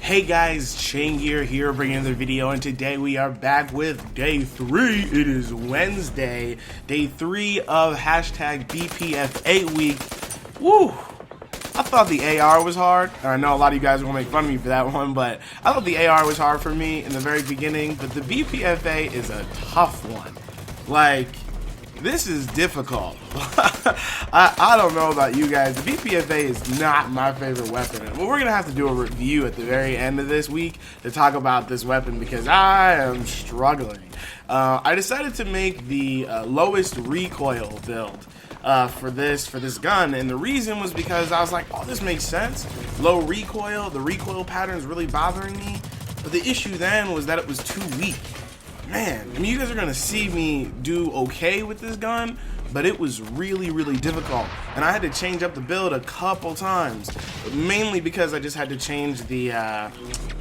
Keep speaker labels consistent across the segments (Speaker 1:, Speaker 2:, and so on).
Speaker 1: Hey guys, Chaingear here bringing another video, and today we are back with day 3. It is Wednesday, day 3 of hashtag BPFA week. Woo! I thought the AR was hard, and I know a lot of you guys are going to make fun of me for that one, but I thought the AR was hard for me in the very beginning, but the BPFA is a tough one. Like, this is difficult. I don't know about you guys. The BPFA is not my favorite weapon. Well, we're going to have to do a review at the very end of this week to talk about this weapon because I am struggling. I decided to make the lowest recoil build for this gun, and the reason was because I was like, oh, this makes sense. Low recoil, the recoil pattern is really bothering me. But the issue then was that it was too weak. Man, I mean, you guys are gonna see me do okay with this gun, but it was really difficult, and I had to change up the build a couple times, mainly because I just had to change the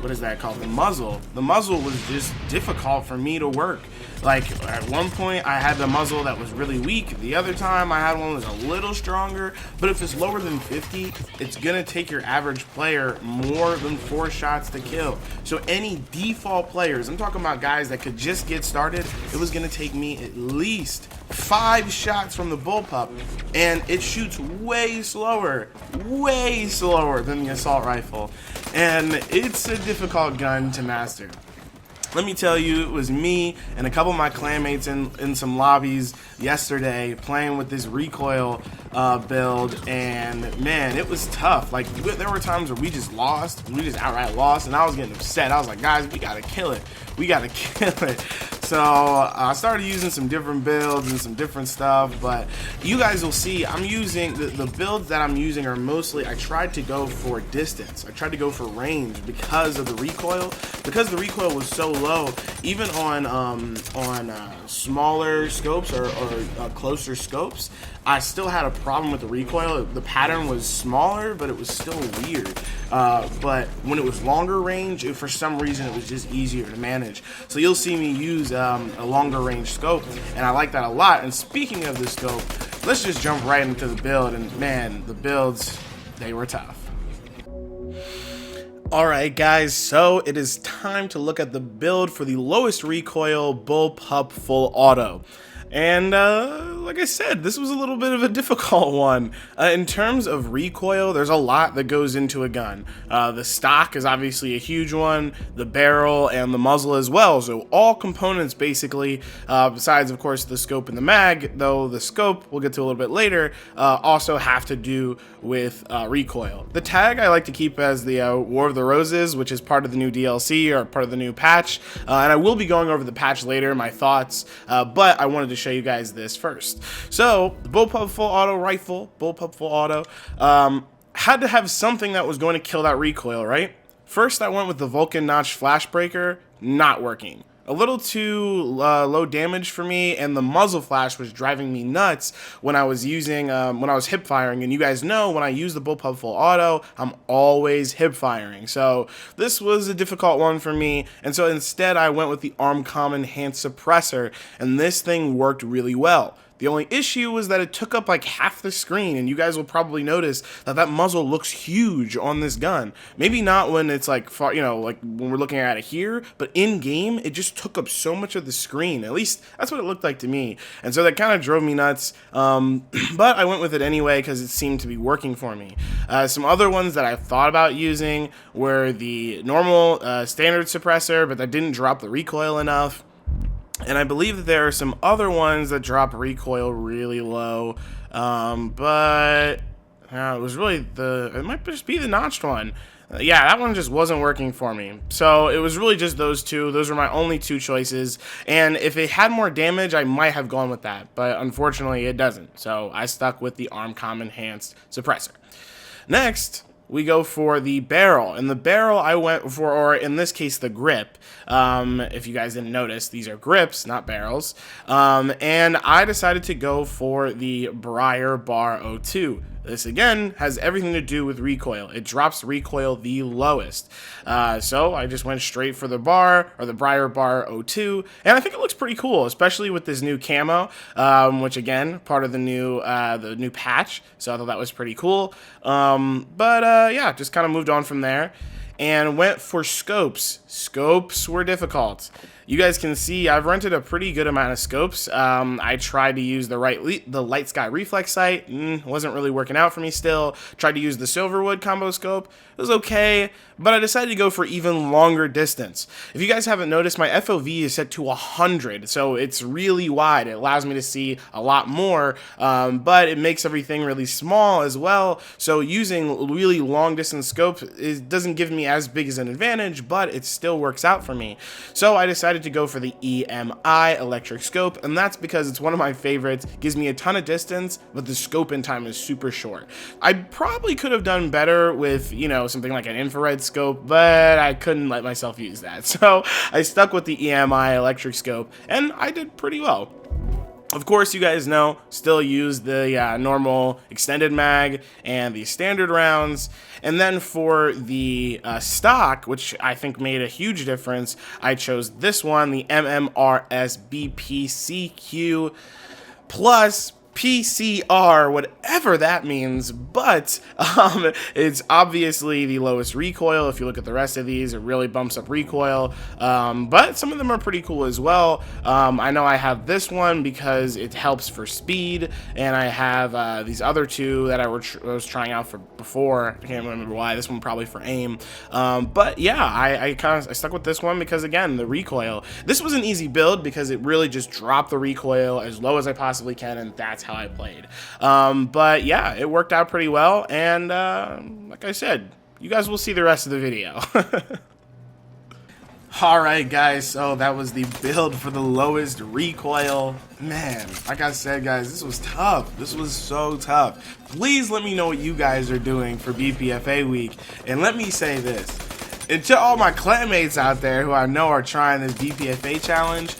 Speaker 1: what is that called, the muzzle. The muzzle was just difficult for me to work. Like, at one point I had the muzzle that was really weak, the other time I had one that was a little stronger, but if it's lower than 50, it's gonna take your average player more than 4 shots to kill. So any default players, I'm talking about guys that could just get started, it was gonna take me at least 5 shots from the bullpup, and it shoots way slower than the assault rifle, and it's a difficult gun to master. Let me tell you, it was me and a couple of my clanmates in some lobbies yesterday playing with this recoil build, and man, it was tough. Like, there were times where we just outright lost, and I was getting upset. I was like, guys, we gotta kill it. So I started using some different builds and some different stuff, but you guys will see I'm using the builds that I'm using are mostly, I tried to go for distance, I tried to go for range because of the recoil. Because the recoil was so low, even on smaller scopes or closer scopes, I still had a problem with the recoil. The pattern was smaller, but it was still weird. But when it was longer range, for some reason it was just easier to manage. So you'll see me use a longer range scope, and I like that a lot. And speaking of the scope, let's just jump right into the build, and man, the builds, they were tough. Alright guys, so it is time to look at the build for the lowest recoil bullpup full auto. And like I said, this was a little bit of a difficult one. In terms of recoil, there's a lot that goes into a gun. The stock is obviously a huge one, the barrel and the muzzle as well. So all components basically, besides of course the scope and the mag, though the scope we'll get to a little bit later, also have to do with recoil. The tag I like to keep as the War of the Roses, which is part of the new DLC or part of the new patch. And I will be going over the patch later, my thoughts, but I wanted to show you guys this first. So the bullpup full auto rifle, bullpup full auto, had to have something that was going to kill that recoil, right? First I went with the Vulcan notch flash breaker, not working. A little too low damage for me, and the muzzle flash was driving me nuts when I was using when I was hip firing. And you guys know when I use the bullpup full auto, I'm always hip firing. So this was a difficult one for me, and so instead I went with the Armcom enhanced suppressor, and this thing worked really well. The only issue was that it took up like half the screen, and you guys will probably notice that that muzzle looks huge on this gun. Maybe not when it's like far, you know, like when we're looking at it here, but in game, it just took up so much of the screen. At least that's what it looked like to me. And so that kind of drove me nuts, but I went with it anyway because it seemed to be working for me. Some other ones that I thought about using were the normal standard suppressor, but that didn't drop the recoil enough. And I believe that there are some other ones that drop recoil really low, but it was really it might just be the notched one. Yeah, that one just wasn't working for me. So it was really just those two. Those were my only 2 choices. And if it had more damage, I might have gone with that, but unfortunately it doesn't. So I stuck with the Armcom enhanced suppressor. Next, we go for the barrel, and the barrel I went for, or in this case the grip. If you guys didn't notice, these are grips, not barrels. And I decided to go for the Briar Bar 02. This again has everything to do with recoil. It drops recoil the lowest. So I just went straight for the bar, or the Briar Bar 02, and I think it looks pretty cool, especially with this new camo, which again, part of the new patch. So I thought that was pretty cool. Yeah, just kind of moved on from there. and went for scopes. Scopes were difficult. You guys can see I've rented a pretty good amount of scopes. I tried to use the light sky reflex sight. Wasn't really working out for me still. Tried to use the Silverwood combo scope. It was okay, but I decided to go for even longer distance. If you guys haven't noticed, my FOV is set to 100, so it's really wide. It allows me to see a lot more, but it makes everything really small as well. So using really long distance scope doesn't give me as big as an advantage, but it still works out for me. So I decided to go for the EMI electric scope, and that's because it's one of my favorites. Gives me a ton of distance, but the scope in time is super short. I probably could have done better with, you know, something like an infrared scope, but I couldn't let myself use that. So I stuck with the EMI electric scope, and I did pretty well. Of course, you guys know, still use the normal extended mag and the standard rounds. And then for the stock, which I think made a huge difference, I chose this one, the MMRS BPCQ plus PCR, whatever that means, but it's obviously the lowest recoil. If you look at the rest of these, it really bumps up recoil, but some of them are pretty cool as well. I know I have this one because it helps for speed, and I have these other two that I was trying out for before. I can't remember why. This one probably for aim, but yeah, I stuck with this one because, again, the recoil. This was an easy build because it really just dropped the recoil as low as I possibly can, and that's how I played. But yeah, it worked out pretty well, and like I said, you guys will see the rest of the video. Alright guys, so that was the build for the lowest recoil. Man, like I said guys, this was tough. This was so tough. Please let me know what you guys are doing for BPFA week, and let me say this. And to all my clanmates out there who I know are trying this BPFA challenge,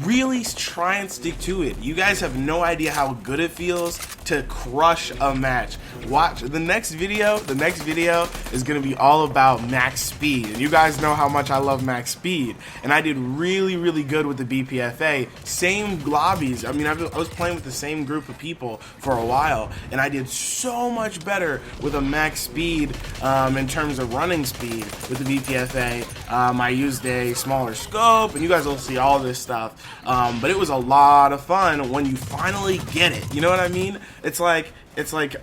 Speaker 1: really try and stick to it. You guys have no idea how good it feels to crush a match. Watch the next video. The next video is going to be all about max speed, and you guys know how much I love max speed, and I did really good with the BPFA. Same lobbies. I mean, I was playing with the same group of people for a while, and I did so much better with a max speed in terms of running speed with the BPFA. I used a smaller scope, and you guys will see all this stuff. But it was a lot of fun when you finally get it. You know what I mean? It's like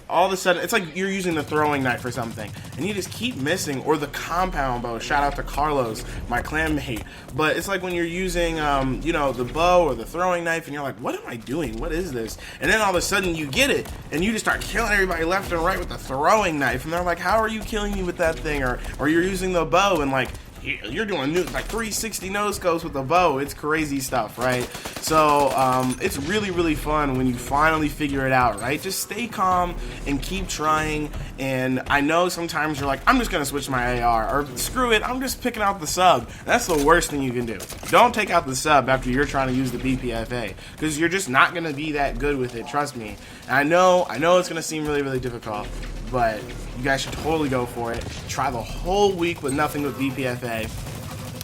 Speaker 1: all of a sudden, it's like you're using the throwing knife or something, and you just keep missing, or the compound bow. Shout out to Carlos, my clanmate. But it's like when you're using, you know, the bow or the throwing knife, and you're like, what am I doing? What is this? And then all of a sudden you get it, and you just start killing everybody left and right with the throwing knife, and they're like, how are you killing me with that thing? Or you're using the bow, and like, you're doing like 360 no scopes with the bow. It's crazy stuff, right? So it's really fun when you finally figure it out, right? Just stay calm and keep trying. And I know sometimes you're like, I'm just gonna switch my AR, or screw it, I'm just picking out the sub. That's the worst thing you can do. Don't take out the sub after you're trying to use the BPFA, because you're just not gonna be that good with it, trust me. And I know it's gonna seem really difficult, but you guys should totally go for it. Try the whole week with nothing with BPFA.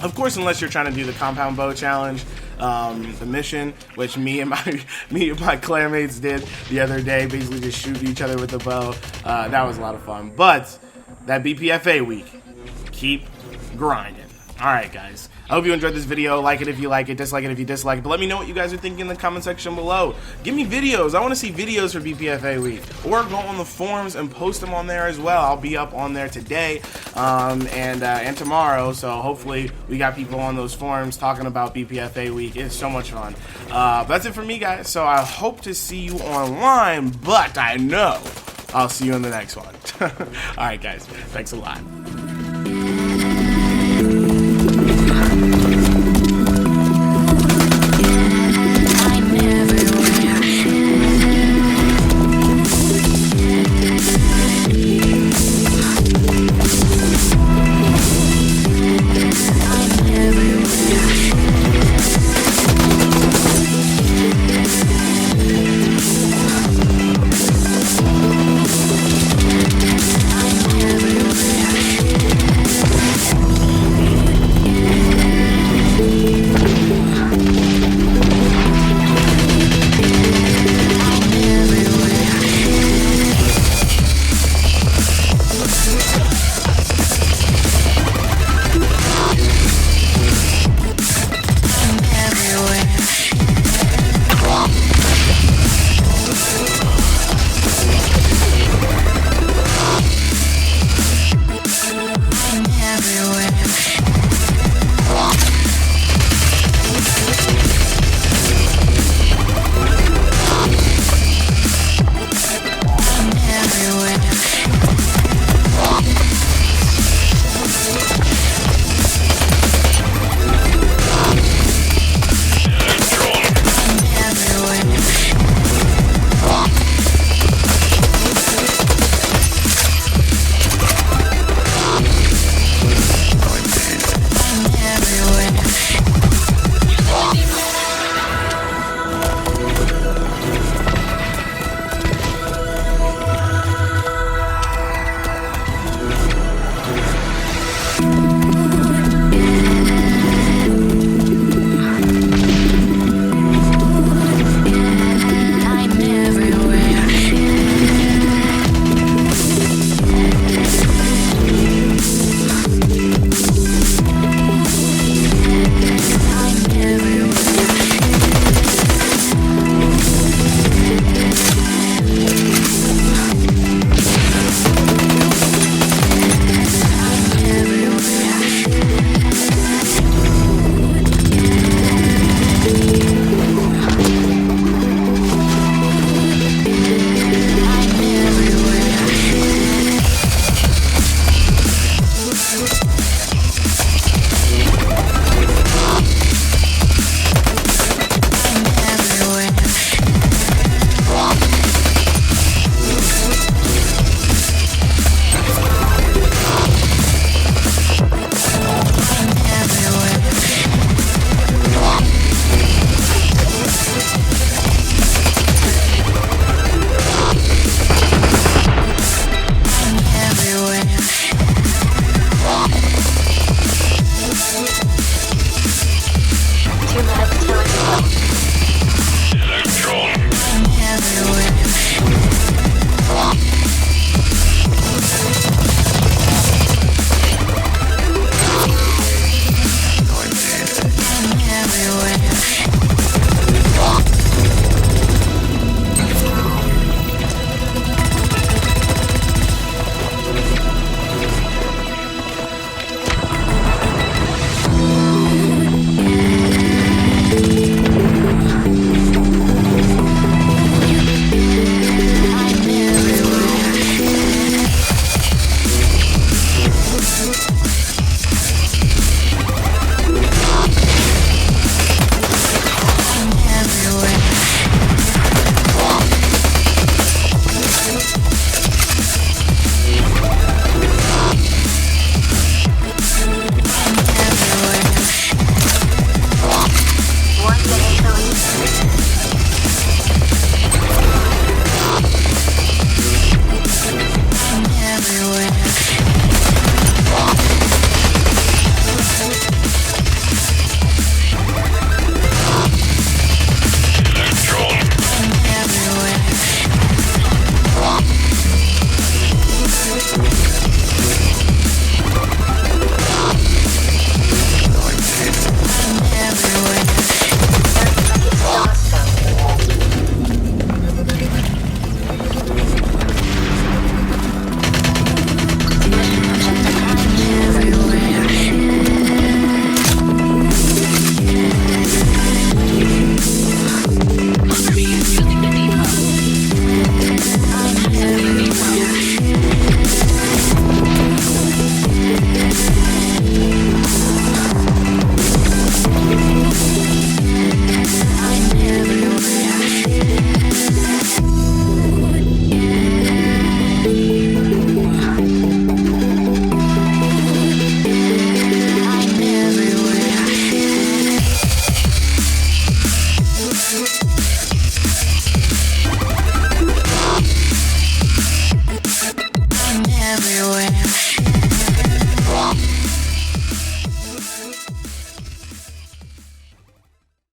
Speaker 1: Of course, unless you're trying to do the compound bow challenge, the mission, which me and my clanmates did the other day, basically just shooting each other with the bow. That was a lot of fun. But that BPFA week, keep grinding. Alright guys, I hope you enjoyed this video. Like it if you like it, dislike it if you dislike it, but let me know what you guys are thinking in the comment section below. Give me videos. I want to see videos for BPFA week, or go on the forums and post them on there as well. I'll be up on there today and tomorrow, so hopefully we got people on those forums talking about BPFA week. It's so much fun. That's it for me guys, so I hope to see you online, but I know I'll see you in the next one. Alright guys, thanks a lot.